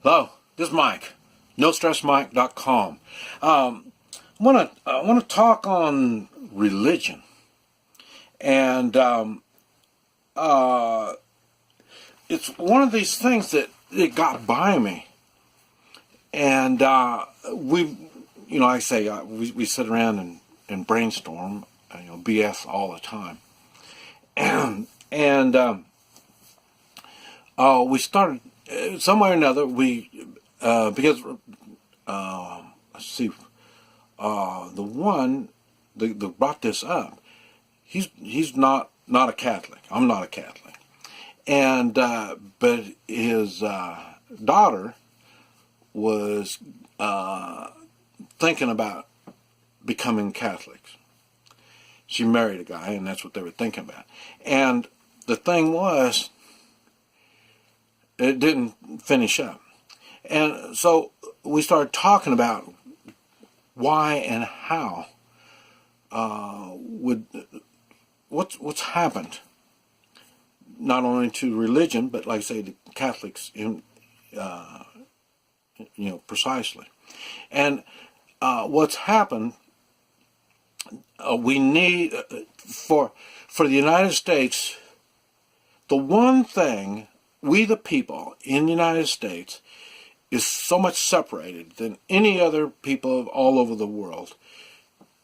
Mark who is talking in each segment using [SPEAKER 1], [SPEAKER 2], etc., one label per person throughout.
[SPEAKER 1] Hello, this is Mike, NoStressMike.com. I want to talk on religion, and it's one of these things that it got by me, and we sit around and brainstorm, BS all the time, and we started. Somewhere or another, because let's see, the one that brought this up, he's not a Catholic. I'm not a Catholic, and but his daughter was thinking about becoming Catholics. She married a guy, and that's what they were thinking about. And the thing was, it didn't finish up. And so we started talking about why and how what's happened, not only to religion, but like I say, the Catholics in precisely. And what's happened, we need for the United States, the one thing we the people in the United States is so much separated than any other people all over the world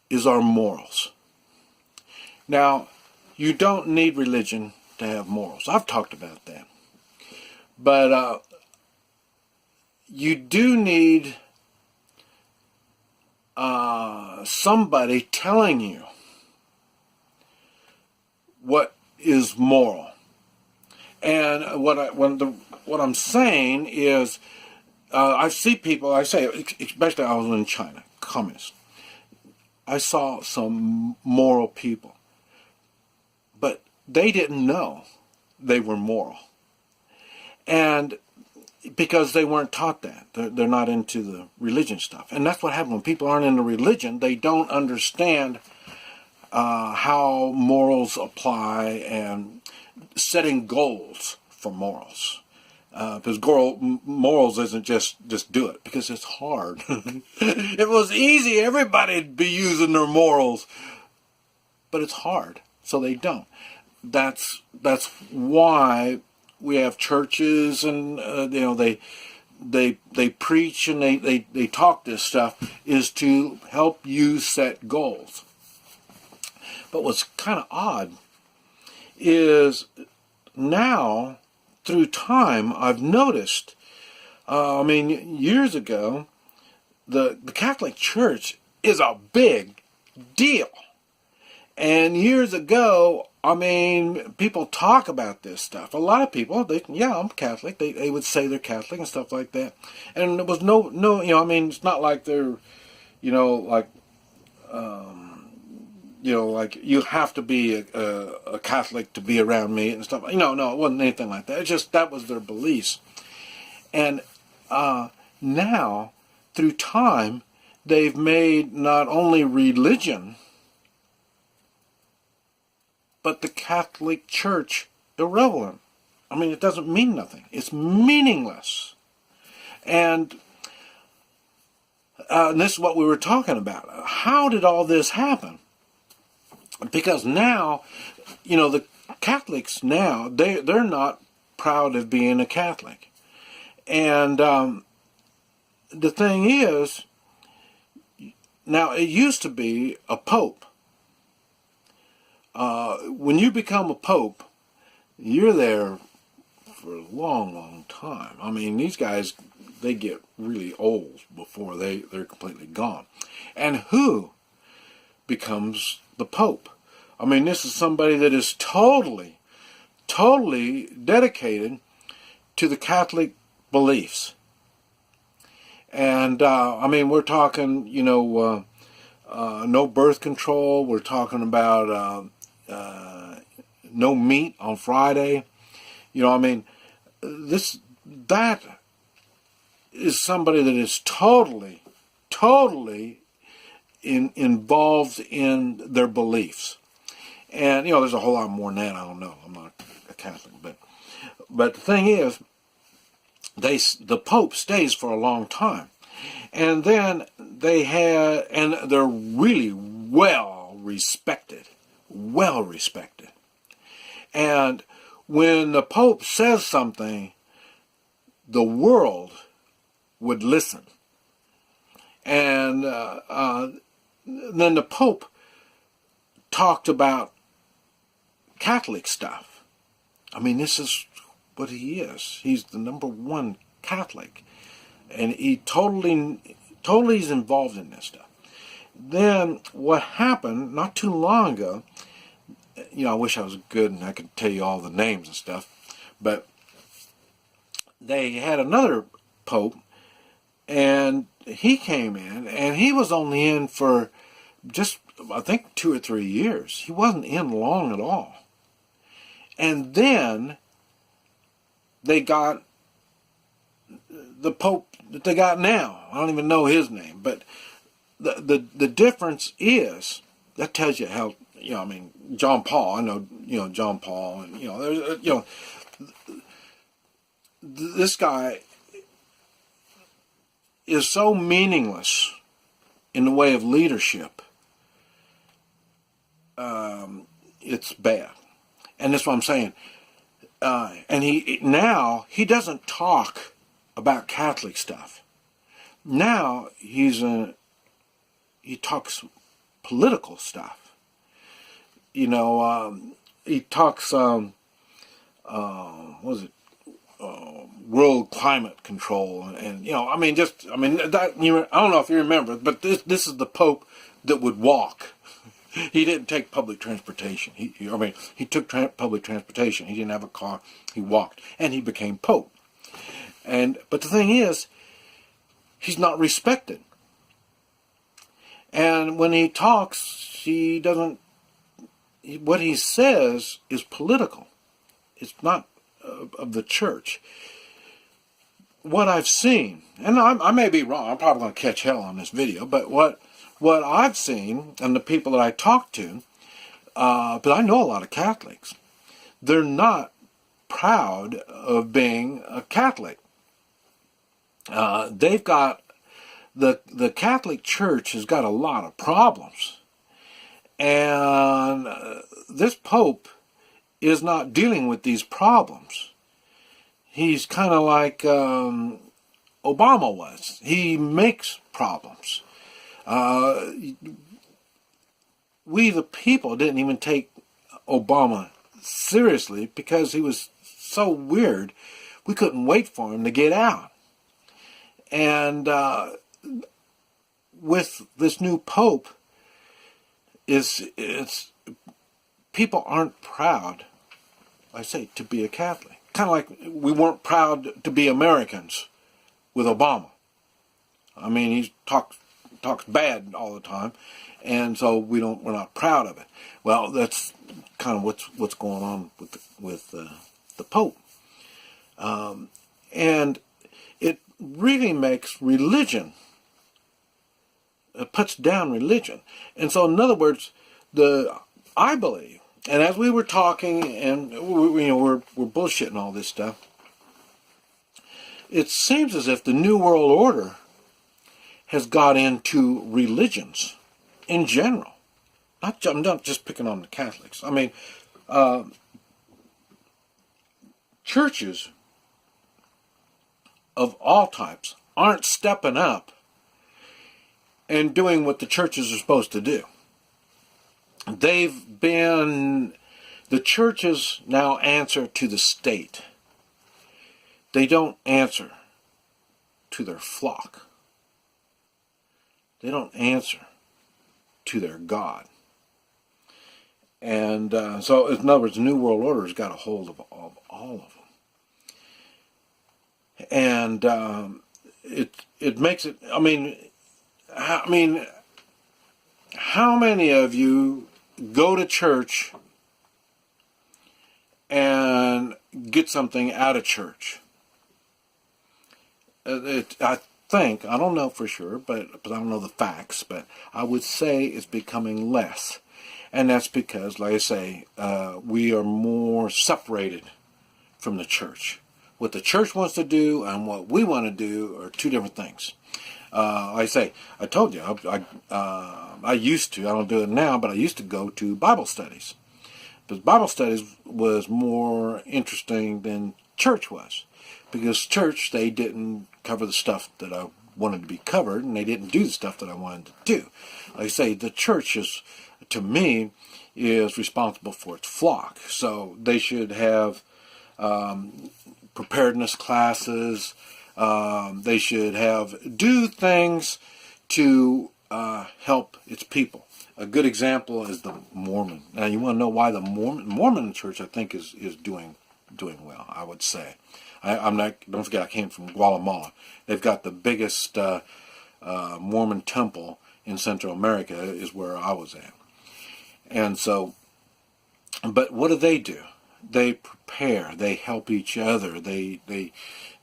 [SPEAKER 1] is our morals. Now, you don't need religion to have morals. I've talked about that. But you do need somebody telling you what is moral. And what I'm saying is, I see people. Especially I was in China, communist. I saw some moral people, but they didn't know they were moral, and because they weren't taught that, they're not into the religion stuff. And that's what happens when people aren't into religion. They don't understand how morals apply and setting goals for morals, because morals isn't just do it, because it's hard. If it was easy, everybody'd be using their morals, but it's hard, so they don't. That's why we have churches, and they preach and they talk this stuff, is to help you set goals. But what's kind of odd is now, through time, I've noticed, years ago, the Catholic Church is a big deal. And years ago, people talk about this stuff. A lot of people, I'm Catholic. They would say they're Catholic and stuff like that. And there was no, it's not like they're, like you have to be a Catholic to be around me and stuff. No, it wasn't anything like that. It's just that was their beliefs. And now, through time, they've made not only religion, but the Catholic Church irrelevant. It doesn't mean nothing. It's meaningless. And this is what we were talking about. How did all this happen? Because now, the Catholics now, they're not proud of being a Catholic. And the thing is, now it used to be a pope. When you become a pope, you're there for a long, long time. These guys, they get really old before they're completely gone. And who becomes the Pope? This is somebody that is totally dedicated to the Catholic beliefs. And, we're talking, no birth control. We're talking about no meat on Friday. That is somebody that is totally involved in their beliefs. And, there's a whole lot more than that. I don't know. I'm not a Catholic. But the thing is, the Pope stays for a long time. And then they're really well respected. Well respected. And when the Pope says something, the world would listen. And then the Pope talked about Catholic stuff. I mean, this is what he is. He's the #1 Catholic. And he totally is involved in this stuff. Then what happened not too long ago, I wish I was good and I could tell you all the names and stuff, but they had another Pope, and he came in, and he was only in for just, I think, 2 or 3 years. He wasn't in long at all. And then they got the Pope that they got now. I don't even know his name, but the difference is, that tells you how, John Paul, I know, John Paul, and, there's, this guy is so meaningless in the way of leadership. It's bad. And that's what I'm saying. And he doesn't talk about Catholic stuff. Now he talks political stuff. He talks world climate control, and I don't know if you remember, but this is the Pope that would walk. He didn't take public transportation. He took public transportation. He didn't have a car. He walked, and he became Pope. But the thing is, he's not respected. And when he talks, what he says is political. It's not of the church. What I've seen, and I may be wrong, I'm probably going to catch hell on this video, but what I've seen, and the people that I talk to, but I know a lot of Catholics, they're not proud of being a Catholic. They've got, the Catholic Church has got a lot of problems. And this Pope is not dealing with these problems. He's kind of like Obama was. He makes problems. We, the people, didn't even take Obama seriously because he was so weird. We couldn't wait for him to get out. And with this new Pope, people aren't proud, I say, to be a Catholic. Kind of like we weren't proud to be Americans with Obama. I mean, he talks bad all the time, and so we're not proud of it. Well, that's kind of what's going on with the Pope, and it really makes religion. It puts down religion, and so in other words, I believe, and as we were talking, and we're bullshitting all this stuff, it seems as if the New World Order has got into religions in general. I'm not just picking on the Catholics. I mean, churches of all types aren't stepping up and doing what the churches are supposed to do. The churches now answer to the state. They don't answer to their flock. They don't answer to their God. And so, in other words, the New World Order has got a hold of all of them. And it makes it, I mean, how many of you go to church and get something out of church? I think, I don't know for sure, but I don't know the facts, but I would say it's becoming less. And that's because, like I say, we are more separated from the church. what the church wants to do and what we want to do are two different things. I told you, I used to, I don't do it now, but I used to go to Bible studies. But Bible studies was more interesting than church was. Because church, they didn't cover the stuff that I wanted to be covered, and they didn't do the stuff that I wanted to do. Like I say, the church is, to me, is responsible for its flock. So they should have preparedness classes. They should do things to help its people. A good example is the Mormon. Now, you want to know why the Mormon church, I think, is doing well, I would say. Don't forget, I came from Guatemala. They've got the biggest Mormon temple in Central America, is where I was at. And so, but what do? They prepare. They help each other. They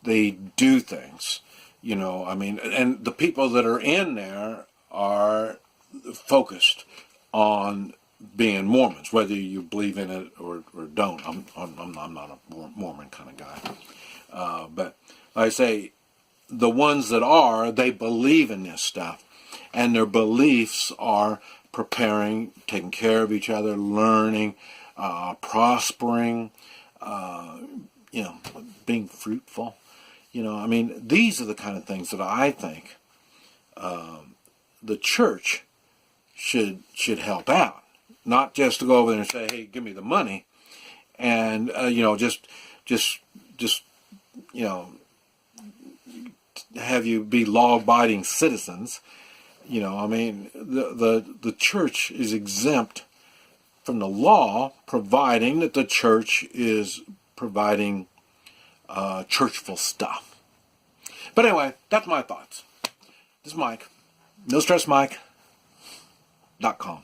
[SPEAKER 1] do things. You know, I mean, and the people that are in there are focused on being Mormons, whether you believe in it or don't. I'm not a Mormon kind of guy. But like I say, the ones that are, they believe in this stuff. And their beliefs are preparing, taking care of each other, learning, prospering, being fruitful. You know, I mean, these are the kind of things that I think the church should help out. Not just to go over there and say, hey, give me the money, and, just have you be law-abiding citizens. You know, I mean, the church is exempt from the law, providing that the church is providing churchful stuff. But anyway, that's my thoughts. This is Mike. NoStressMike.com.